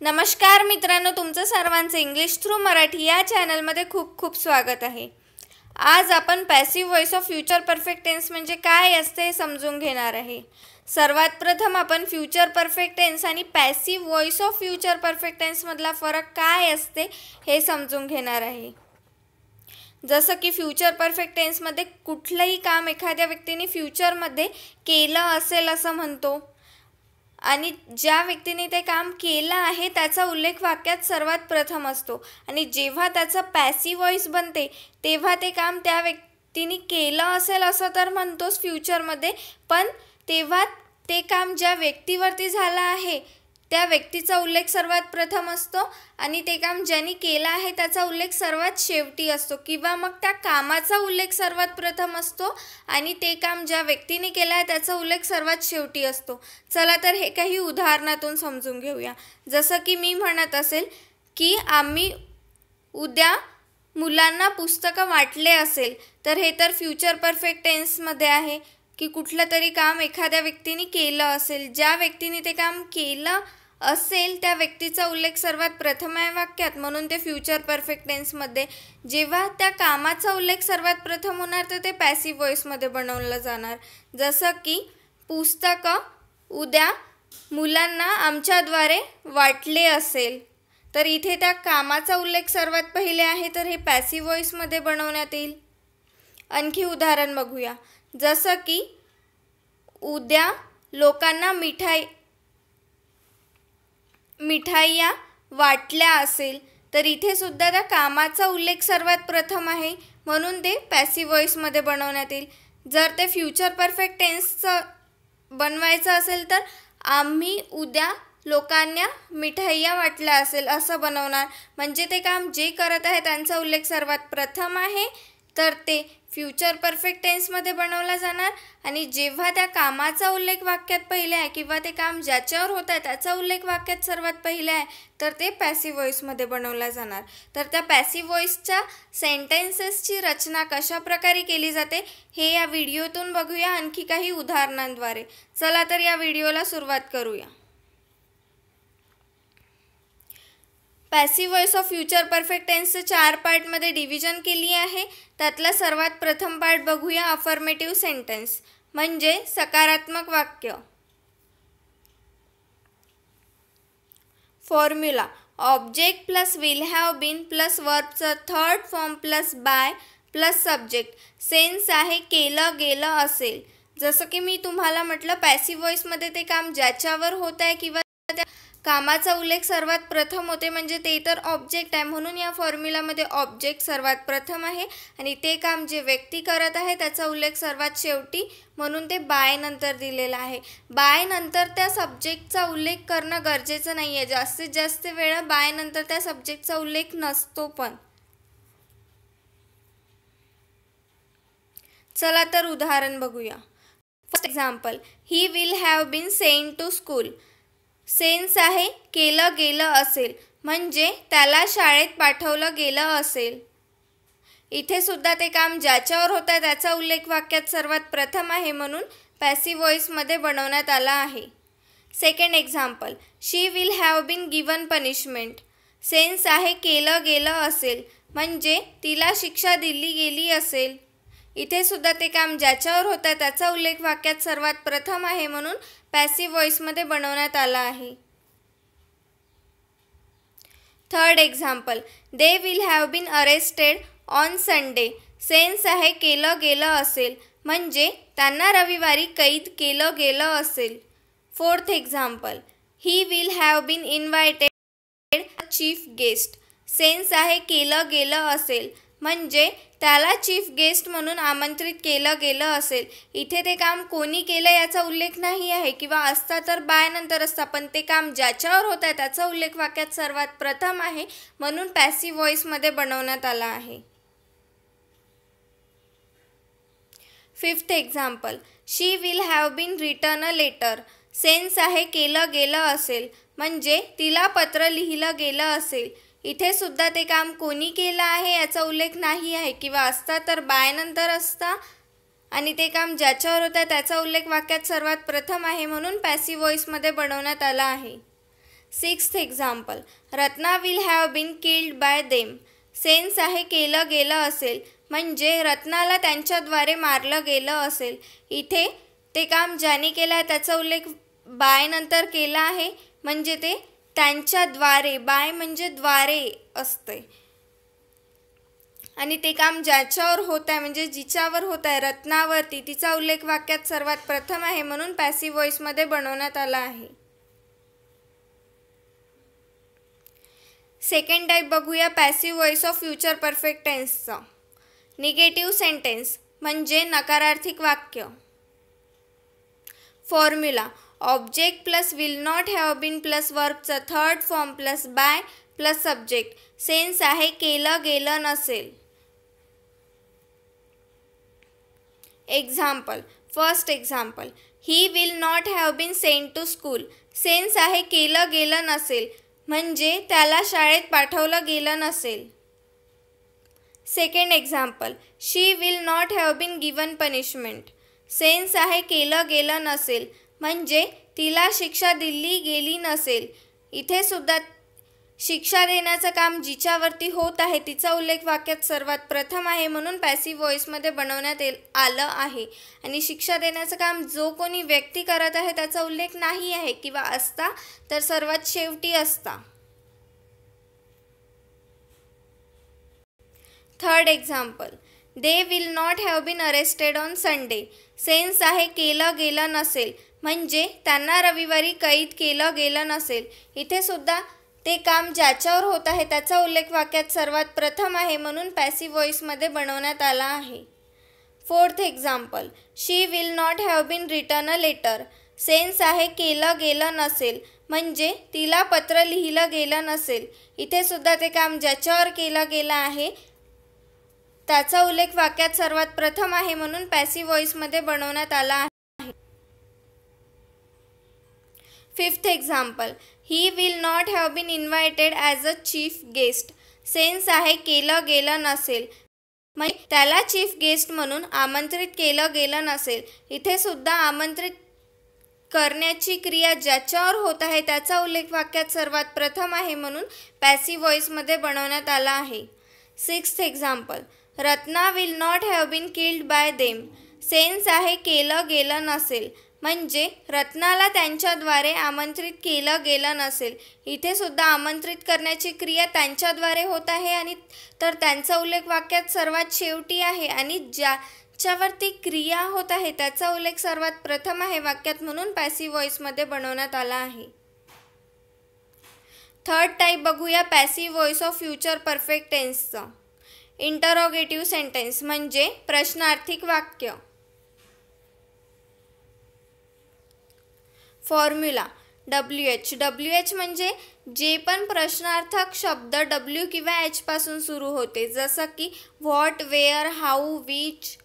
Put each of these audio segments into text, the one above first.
नमस्कार मित्रांनो, तुमचं सर्वांचं इंग्लिश थ्रू मराठी या चॅनलमध्ये खूप खूप स्वागत आहे। आज आपण passive voice of future perfect tense म्हणजे काय असते हे समजून घेणार आहे। सर्वात प्रथम आपण फ्युचर परफेक्ट टेन्स आणि passive voice of future perfect tense मधला फरक काय असते हे समजून घेणार आहे। जसं की फ्युचर परफेक्ट टेन्समध्ये कुठलंही काम एखाद्या व्यक्तीने फ्युचरमध्ये केलं असेल असं म्हणतो आणि ज्या व्यक्तीने ते काम केलं आहे त्याचा उल्लेख वाक्यात सर्वात प्रथम असतो आणि जेव्हा त्याचा पॅसिव्ह व्हॉइस बनते तेव्हा ते काम त्या व्यक्तीने केलं असेल असं तर म्हणतोच फ्युचरमध्ये, पण तेव्हा ते काम ज्या व्यक्तीवरती झालं आहे त्या व्यक्तीचा उल्लेख सर्वात प्रथम असतो आणि ते काम ज्यांनी केलं आहे त्याचा उल्लेख सर्वात शेवटी असतो किंवा मग त्या कामाचा उल्लेख सर्वात प्रथम असतो आणि ते काम ज्या व्यक्तीने केलं आहे त्याचा उल्लेख सर्वात शेवटी असतो। चला तर हे काही उदाहरणातून समजून घेऊया। जसं की मी म्हणत असेल की आम्ही उद्या मुलांना पुस्तकं वाटले असेल, तर हे तर फ्युचर परफेक्ट टेन्समध्ये आहे की कुठलं तरी काम एखाद्या व्यक्तीने केलं असेल, ज्या व्यक्तीने ते काम केलं असेल त्या व्यक्तीचा उल्लेख सर्वात प्रथम आहे वाक्यात, म्हणून ते फ्युचर परफेक्ट टेन्समध्ये। जेव्हा त्या कामाचा उल्लेख सर्वात प्रथम होणार तर ते पॅसिव्ह व्हॉइसमध्ये बनवलं जाणार। जसं की पुस्तकं उद्या मुलांना आमच्याद्वारे वाटले असेल, तर इथे त्या कामाचा उल्लेख सर्वात पहिले आहे तर हे पॅसिव्ह व्हॉइसमध्ये बनवण्यात येईल। आणखी उदाहरण बघूया। जसं की उद्या लोकांना मिठाईया वाटल्या असेल, तर इथे सुद्धा त्या कामाचा उल्लेख सर्वात प्रथम आहे म्हणून ते पॅसिव्ह व्हॉइसमध्ये बनवण्यात येईल। जर ते फ्युचर परफेक्ट टेन्सचं बनवायचं असेल तर आम्ही उद्या लोकांना मिठाईया वाटल्या असेल असं बनवणार, म्हणजे ते काम जे करत आहे त्यांचा उल्लेख सर्वात प्रथम आहे तर ते फ्युचर परफेक्ट टेन्समध्ये बनवला जाणार आणि जेव्हा त्या कामाचा उल्लेख वाक्यात पहिले आहे किंवा ते काम ज्याच्यावर होत आहे त्याचा उल्लेख वाक्यात सर्वात पहिले आहे तर ते पॅसिव्ह व्हॉइसमध्ये बनवला जाणार। तर त्या पॅसिव्ह व्हॉइसच्या सेंटेन्सेसची रचना कशा प्रकारे केली जाते हे या व्हिडिओतून बघूया आणखी काही उदाहरणांद्वारे। चला तर या व्हिडिओला सुरुवात करूया। Passive voice of future perfect टेन्सचं 4 पार्टमध्ये डिव्हिजन केली आहे। त्यातला सर्वात प्रथम पार्ट बघूया, अफर्मेटिव्ह सेंटेन्स म्हणजे सकारात्मक वाक्य। Formula: object plus will have been plus वर्बचं third form plus by plus subject, sense आहे केलं गेलं असेल। जसं की मी तुम्हाला म्हटलं पॅसिव्ह व्हॉइसमध्ये ते काम ज्याच्यावर होत आहे किंवा त्या कामाचा उल्लेख सर्वात प्रथम होते म्हणजे ते तर ऑब्जेक्ट आहे, म्हणून या फॉर्म्युलामध्ये ऑब्जेक्ट सर्वात प्रथम आहे आणि ते काम जे व्यक्ती करत आहे त्याचा उल्लेख सर्वात शेवटी, म्हणून ते बाय नंतर दिलेला आहे। बाय नंतर त्या सब्जेक्टचा उल्लेख करणं गरजेचं नाही आहे, जास्तीत जास्त वेळा बाय नंतर त्या सब्जेक्टचा उल्लेख नसतो पण। चला तर उदाहरण बघूया। First example, he will have been sent to school. Sense आहे केलं गेलं असेल म्हणजे त्याला शाळेत पाठवलं गेलं असेल। इथे सुद्धा ते काम ज्याच्यावर होत आहे त्याचा उल्लेख वाक्यात सर्वात प्रथम आहे म्हणून पॅसिव्ह व्हॉइसमध्ये बनवण्यात आला आहे। Second example, she will have been given punishment. Sense आहे केलं गेलं असेल म्हणजे तिला शिक्षा दिली गेली असेल। इथे सुद्धा ते काम ज्याच्यावर होत आहे त्याचा उल्लेख वाक्यात सर्वात प्रथम आहे म्हणून पॅसिव्ह व्हॉइसमध्ये बनवण्यात आला आहे। Third example, they will have been arrested on Sunday. Sense आहे केलं गेलं असेल म्हणजे त्यांना रविवारी कैद केलं गेलं असेल। Fourth example, he will have been invited chief guest. Sense आहे केलं गेलं असेल म्हणजे त्याला चीफ गेस्ट म्हणून आमंत्रित केलं गेलं असेल। इथे ते काम कोणी केलं याचा उल्लेख नाही आहे किंवा असता तर बाय नंतर असता, पण ते काम ज्याच्यावर होत आहे त्याचा उल्लेख वाक्यात सर्वात प्रथम आहे म्हणून पॅसिव्ह व्हॉइसमध्ये बनवण्यात आला आहे। Fifth example, she will have been written a letter. Sense आहे केलं गेलं असेल म्हणजे तिला पत्र लिहिलं गेलं असेल। इथे सुद्धा ते काम कोणी केलं आहे याचा उल्लेख नाही आहे किंवा असता तर बाय नंतर असता आणि ते काम ज्याच्यावर होतं त्याचा उल्लेख वाक्यात सर्वात प्रथम आहे म्हणून पॅसिव्ह व्हॉइसमध्ये बनवण्यात आला आहे। Sixth example, Ratna will have been killed by them. Sense आहे केलं गेलं असेल, म्हणजे रत्नाला त्यांच्याद्वारे मारलं गेलं असेल. इथे ते काम ज्याने केलं आहे त्याचा उल्लेख बाय नंतर केला आहे, म्हणजे ते त्यांच्याद्वारे, बाय म्हणजे द्वारे असते. आणि ते काम ज्याच्यावर होत आहे म्हणजे जिच्यावर होत आहे, रत्नावरती, तिचा उल्लेख वाक्यात सर्वात प्रथम आहे, म्हणून पॅसिव्ह व्हॉइसमध्ये बनवण्यात आला आहे. सेकंड टाईप बघूया passive voice of future perfect टेन्सचा. निगेटिव्ह सेंटेन्स म्हणजे नकारार्थक वाक्य. Formula, object plus will not have been plus वर्बचा third form plus by plus subject. Sense आहे केलं गेलं नसेल. Example, first example, he will not have been sent to school. Sense आहे केलं गेलं नसेल, म्हणजे त्याला शाळेत पाठवलं गेलं नसेल. Second example, she will not have been given punishment. Sense आहे केलं गेलं नसेल, म्हणजे तिला शिक्षा दिली गेली नसेल. इथे सुद्धा शिक्षा देण्याचं काम जिच्यावरती होत आहे तिचा उल्लेख वाक्यात सर्वात प्रथम आहे, म्हणून पॅसिव्ह व्हॉइसमध्ये बनवण्यात आलं आहे. आणि शिक्षा देण्याचं काम जो कोणी व्यक्ती करत आहे त्याचा उल्लेख नाही आहे, किंवा असता तर सर्वात शेवटी असता. Third example, they will not have been arrested on Sunday. Sense आहे केलं गेलं नसेल, म्हणजे त्यांना रविवारी कैद केलं गेलं नसेल. इथे सुद्धा ते काम ज्याच्यावर होत आहे त्याचा उल्लेख वाक्यात सर्वात प्रथम आहे, म्हणून पॅसिव्ह व्हॉइसमध्ये बनवण्यात आला आहे. Fourth example, she will not have been return a letter. Sense आहे केलं गेलं नसेल, म्हणजे तिला पत्र लिहिलं गेलं नसेल. इथे सुद्धा ते काम ज्याच्यावर केलं गेलं आहे त्याचा उल्लेख वाक्यात सर्वात प्रथम आहे, म्हणून पॅसिव्ह व्हॉइसमध्ये बनवण्यात आला आहे. Fifth example, he will not have been invited as a chief guest. Sense आहे केलं गेलं नसेल, म्हणजे त्याला चीफ गेस्ट म्हणून आमंत्रित केलं गेलं नसेल. इथे सुद्धा आमंत्रित करण्याची क्रिया ज्याच्यावर होत आहे त्याचा उल्लेख वाक्यात सर्वात प्रथम आहे, म्हणून पॅसिव्ह व्हॉइसमध्ये बनवण्यात आला आहे. Sixth example, Ratna will not have been killed by them. Sense आहे केलं गेलं नसेल, म्हणजे रत्नाला त्यांच्याद्वारे आमंत्रित केलं गेलं नसेल. इथे सुद्धा आमंत्रित करण्याची क्रिया त्यांच्याद्वारे होत आहे, आणि तर त्यांचा उल्लेख वाक्यात सर्वात शेवटी आहे, आणि ज्याच्यावरती क्रिया होत आहे त्याचा उल्लेख सर्वात प्रथम आहे वाक्यात, म्हणून पॅसिव्ह व्हॉइसमध्ये बनवण्यात आला आहे. थर्ड टाईप बघूया passive voice of future perfect टेन्सचा. इंटरोगेटिव्ह सेंटेन्स म्हणजे प्रश्नार्थक वाक्य. फॉर्म्युला, WH म्हणजे जे पण प्रश्नार्थक शब्द W किंवा H पासून सुरू होते, जसं की व्हॉट, वेअर, हाऊ, विच.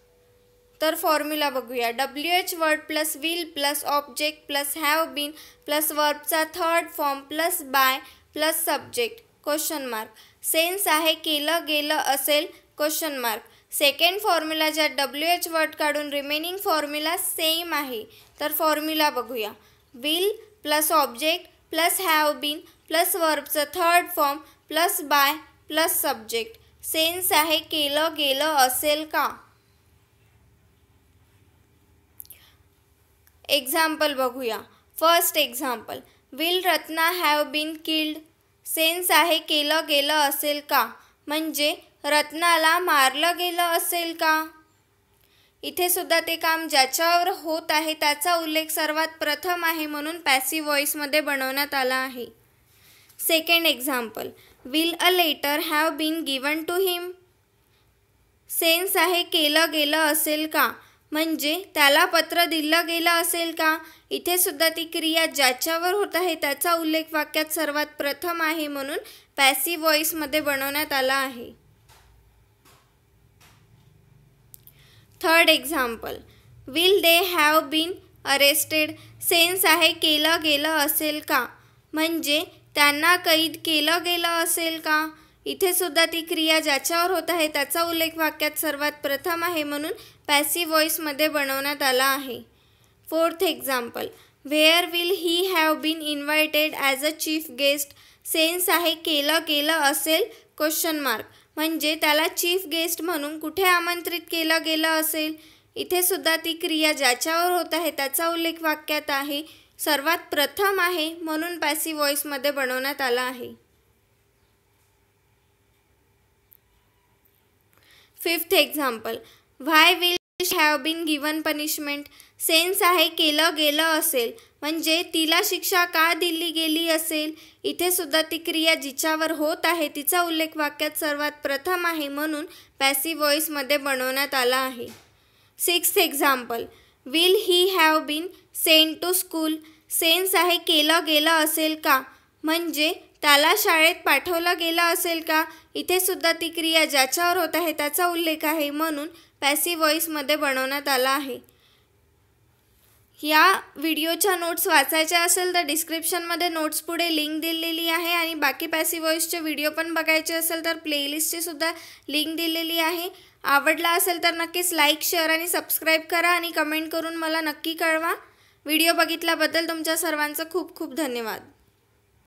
तर फॉर्म्युला बघूया. WH word plus will plus object plus have been plus वर्बचा third form plus by plus subject question mark. Sense आहे केलं गेलं असेल क्वेश्चन मार्क. सेकंड फॉर्म्युला ज्यात WH वर्ड काढून रिमेनिंग फॉर्म्युला सेम आहे. तर फॉर्म्युला बघूया. Will plus object plus have been plus वर्बचं third form plus by plus subject. Sense आहे केलं गेलं असेल का. एक्झाम्पल बघूया. First example, will Ratna have been killed. Sense आहे केलं गेलं असेल का, म्हणजे रत्नाला मारलं गेलं असेल का. इथे सुद्धा ते काम ज्याच्यावर होत आहे त्याचा उल्लेख सर्वात प्रथम आहे, म्हणून पॅसिव्ह व्हॉइसमध्ये बनवण्यात आला आहे. Second example, will a letter have been given to him. Sense आहे केलं गेलं असेल का, म्हणजे त्याला पत्र दिलं गेलं असेल का. इथे सुद्धा ती क्रिया ज्याच्यावर होत आहे त्याचा उल्लेख वाक्यात सर्वात प्रथम आहे, म्हणून पॅसिव्ह व्हॉइसमध्ये बनवण्यात आला आहे. Third example, will they have been arrested. Sense आहे केलं गेलं असेल का, म्हणजे त्यांना कैद केलं गेलं असेल का. इथे सुद्धा ती क्रिया ज्याच्यावर होत आहे त्याचा उल्लेख वाक्यात सर्वात प्रथम आहे, म्हणून पॅसिव्ह व्हॉइसमध्ये बनवण्यात आला आहे. Fourth example, where will he have been invited as a chief guest. Sense आहे केलं असेल क्वेश्चन मार्क, म्हणजे त्याला चीफ गेस्ट म्हणून कुठे आमंत्रित केलं गेलं असेल. इथे सुद्धा ती क्रिया ज्याच्यावर होत आहे त्याचा उल्लेख वाक्यात आहे. सर्वात प्रथम आहे म्हणून पॅसिव्ह व्हॉइसमध्ये बनवण्यात आला आहे. 5th example. Why will she have been given punishment. Sense आहे केलं गेलं असेल, म्हणजे तिला शिक्षा का दिली गेली असेल. इथे सुद्धा ती क्रिया जिच्यावर होत आहे तिचा उल्लेख वाक्यात सर्वात प्रथम आहे म्हणून पॅसिव्ह व्हॉइसमध्ये बनवण्यात आला आहे. 6th example. Will he have been sent to school. Sense आहे केलं गेलं असेल का, म्हणजे त्याला शाळेत पाठवलं गेलं असेल का. इथे सुद्धा ती क्रिया ज्याच्यावर होत आहे त्याचा उल्लेख आहे म्हणून पॅसिव्ह व्हॉइसमध्ये बनवण्यात आला आहे. या व्हिडिओच्या नोट्स वाचायच्या असेल तर डिस्क्रिप्शनमध्ये नोट्स पुढे लिंक दिलेली आहे आणि बाकी पॅसिव्ह व्हॉइसचे व्हिडिओ पण बघायचे असेल तर प्लेलिस्टची सुद्धा लिंक दिलेली आहे. आवडला असेल तर नक्कीच लाईक, शेअर आणि सबस्क्राईब करा आणि कमेंट करून मला नक्की कळवा. व्हिडिओ बघितल्याबद्दल तुमच्या सर्वांचं खूप खूप धन्यवाद.